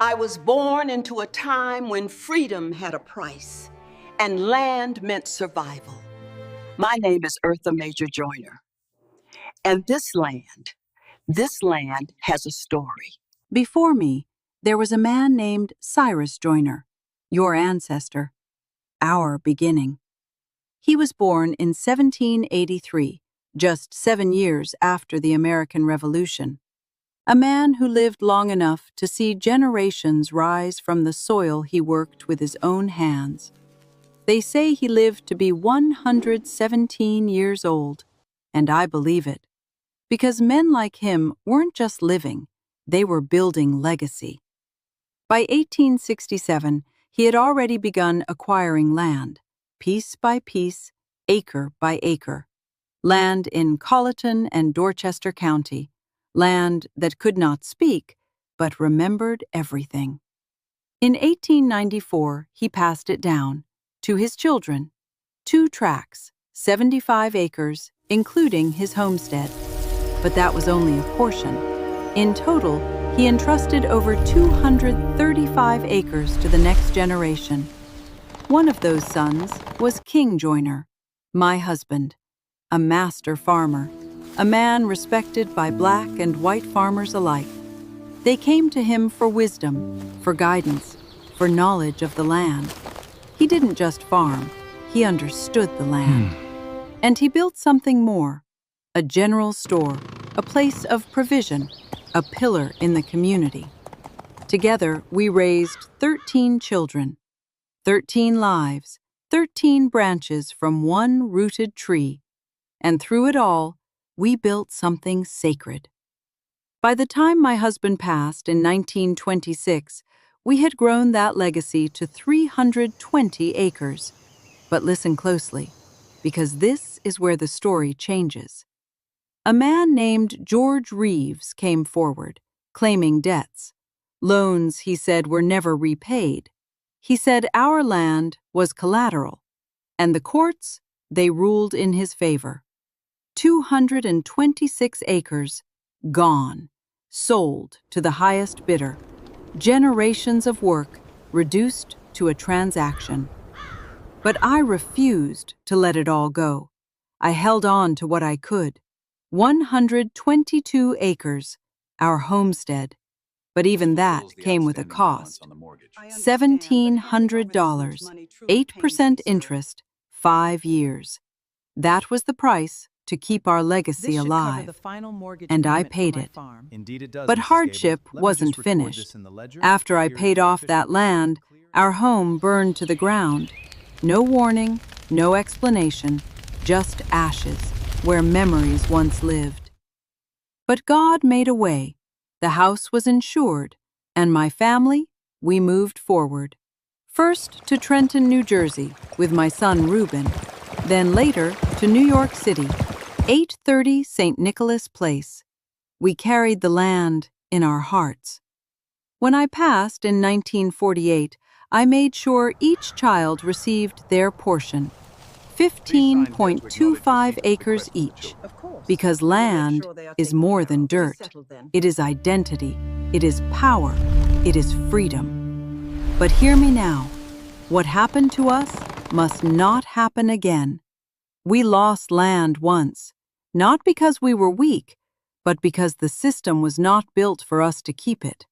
I was born into a time when freedom had a price and land meant survival. My name is Eartha Major Joyner, and this land has a story. Before me, there was a man named Cyrus Joyner, your ancestor, our beginning. He was born in 1783, just 7 years after the American Revolution. A man who lived long enough to see generations rise from the soil he worked with his own hands. They say he lived to be 117 years old, and I believe it, because men like him weren't just living, they were building legacy. By 1867, he had already begun acquiring land, piece by piece, acre by acre. Land in Colleton and Dorchester County, land that could not speak, but remembered everything. In 1894, he passed it down to his children, 2 tracts, 75 acres, including his homestead. But that was only a portion. In total, he entrusted over 235 acres to the next generation. One of those sons was King Joyner, my husband, a master farmer, a man respected by black and white farmers alike. They came to him for wisdom, for guidance, for knowledge of the land. He didn't just farm, he understood the land. And he built something more, a general store, a place of provision, a pillar in the community. Together, we raised 13 children, 13 lives, 13 branches from one rooted tree. And through it all, we built something sacred. By the time my husband passed in 1926, we had grown that legacy to 320 acres. But listen closely, because this is where the story changes. A man named George Reeves came forward, claiming debts. Loans, he said, were never repaid. He said our land was collateral, and the courts, they ruled in his favor. 226 acres, gone, sold to the highest bidder. Generations of work reduced to a transaction. But I refused to let it all go. I held on to what I could. 122 acres, our homestead. But even that came with a cost. $1,700, 8% interest, 5 years. That was the price to keep our legacy alive, and I paid it. But hardship wasn't finished. After I paid off that land, our home burned to the ground. No warning, no explanation, just ashes where memories once lived. But God made a way. The house was insured, and my family, we moved forward. First to Trenton, New Jersey, with my son Reuben, then later to New York City, 830 St. Nicholas Place. We carried the land in our hearts. When I passed in 1948, I made sure each child received their portion, 15.25 acres each, because land is more than dirt. It is identity, it is power, it is freedom. But hear me now, what happened to us must not happen again. We lost land once, not because we were weak, but because the system was not built for us to keep it.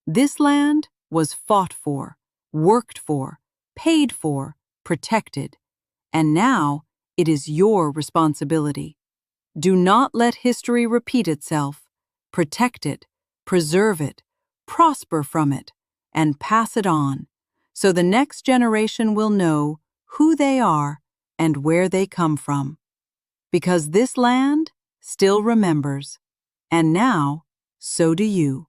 This land was fought for, worked for, paid for, protected, and now it is your responsibility. Do not let history repeat itself. Protect it, preserve it, prosper from it, and pass it on, so the next generation will know who they are and where they come from. Because this land still remembers, and now so do you.